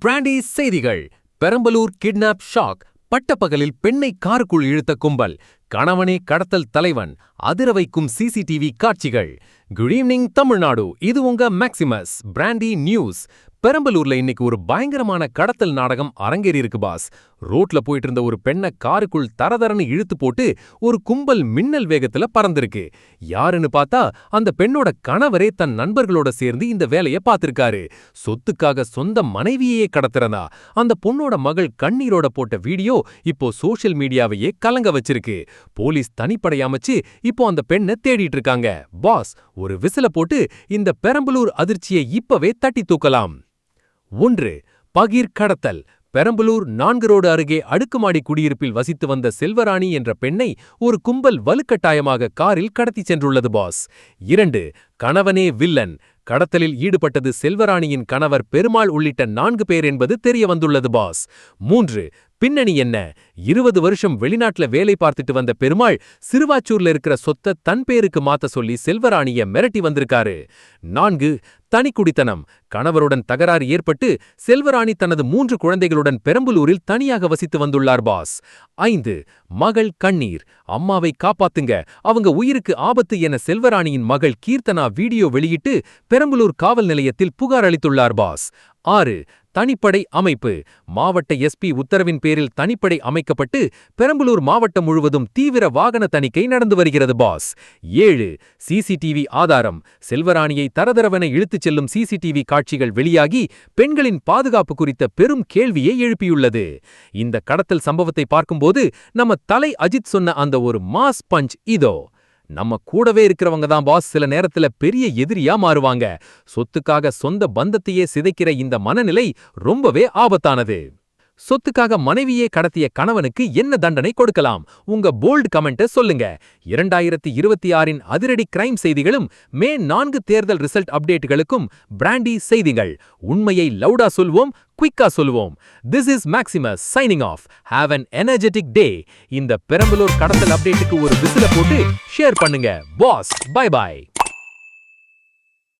Brandy செய்திகள். Perambalur kidnap shock. பட்டப்பகலில் பெண்ணை காருக்குள் இழுத்த கும்பல். கணவனே கடத்தல் தலைவன். அதிர வைக்கும் சிசிடிவி காட்சிகள். Good evening Tamil Nadu. இது உங்க மேக்சிமஸ் பிராண்டி நியூஸ். பெரம்பலூர்ல இன்னைக்கு ஒரு பயங்கரமான கடத்தல் நாடகம் அரங்கேறி இருக்கு பாஸ். ரோட்ல போயிட்டு இருந்த ஒரு பெண்ணை காருக்குள் தரதரன்னு இழுத்து போட்டு ஒரு கும்பல் மின்னல் வேகத்துல பறந்திருக்கு. யாருன்னு பார்த்தா அந்த பெண்ணோட கணவரே தன் நண்பர்களோட சேர்ந்து இந்த வேலைய பார்த்திருக்காரு. சொத்துக்காக சொந்த மனைவியே கடத்துறதா அந்த பொண்ணோட மகள் கண்ணீரோட போட்ட வீடியோ இப்போ சோஷியல் மீடியாவையே கலங்க வச்சிருக்கு. போலீஸ் தனிப்படை அமைச்சு இப்போ அந்த பெண்ணை தேடிட்டு இருக்காங்க. பாஸ், ஒரு விசில போட்டு இந்த பெரம்பலூர் அதிர்ச்சியை இப்பவே தட்டி தூக்கலாம். 1. பகீர் கடத்தல். பெரம்பலூர் 4 ரோடு அருகே அடுக்குமாடி குடியிருப்பில் வசித்து வந்த செல்வராணி என்ற பெண்ணை ஒரு கும்பல் வலுக்கட்டாயமாக காரில் கடத்தி சென்றுள்ளது பாஸ். 2. கணவனே வில்லன். கடத்தலில் ஈடுபட்டது செல்வராணியின் கணவர் பெருமாள் உள்ளிட்ட 4 பேர் என்பது தெரிய வந்துள்ளது பாஸ். 3. பின்னணி என்ன? 20 வருஷம் வெளிநாட்டுல வேலை பார்த்துட்டு வந்த பெருமாள் சிறுவாச்சூர்ல இருக்கிற சொத்தை தன் பேருக்கு மாத்த சொல்லி செல்வராணிய மிரட்டி வந்திருக்காரு. 4. தனிக்குடித்தனம். கணவருடன் தகராறு ஏற்பட்டு செல்வராணி தனது 3 குழந்தைகளுடன் பெரம்பலூரில் தனியாக வசித்து வந்துள்ளார் பாஸ். 5. மகள் கண்ணீர். அம்மாவை காப்பாத்துங்க, அவங்க உயிருக்கு ஆபத்து என செல்வராணியின் மகள் கீர்த்தனா வீடியோ வெளியிட்டு பெரம்பலூர் காவல் நிலையத்தில் புகார் அளித்துள்ளார் பாஸ். 6. தனிப்படை அமைப்பு. மாவட்ட எஸ்பி உத்தரவின் பேரில் தனிப்படை அமைக்கப்பட்டு பெரம்பலூர் மாவட்டம் முழுவதும் தீவிர வாகன தணிக்கை நடந்து வருகிறது பாஸ். 7. சிசிடிவி ஆதாரம். செல்வராணியை தரதரவென இழுத்துச் செல்லும் சிசிடிவி காட்சிகள் வெளியாகி பெண்களின் பாதுகாப்பு குறித்த பெரும் கேள்வியை எழுப்பியுள்ளது. இந்த கடத்தல் சம்பவத்தை பார்க்கும்போது நம்ம தலை அஜித் சொன்ன அந்த ஒரு மாஸ் பஞ்ச் இதோ. நம்ம கூடவே இருக்கிறவங்க தான் பாஸ் சில நேரத்துல பெரிய எதிரியா மாறுவாங்க. சொத்துக்காக சொந்த பந்தத்தையே சிதைக்கிற இந்த மனநிலை ரொம்பவே ஆபத்தானது. சொத்துக்காக மனைவியே கடத்திய கணவனுக்கு என்ன தண்டனை கொடுக்கலாம்? உங்க போல்ட் கமெண்ட்டை சொல்லுங்க. 2026இன் அதிரடி கிரைம் செய்திகளும் மே 4 தேர்தல் ரிசல்ட் அப்டேட்டுகளுக்கும் பிராண்டி செய்திகள். உண்மையை லவுடா சொல்வோம், குயிக்கா சொல்வோம். This is Maximus signing off. Have an energetic day. இந்த பெரம்பலூர் கடத்தல் அப்டேட்டுக்கு ஒரு விசில போட்டு ஷேர் பண்ணுங்க. Boss, bye by.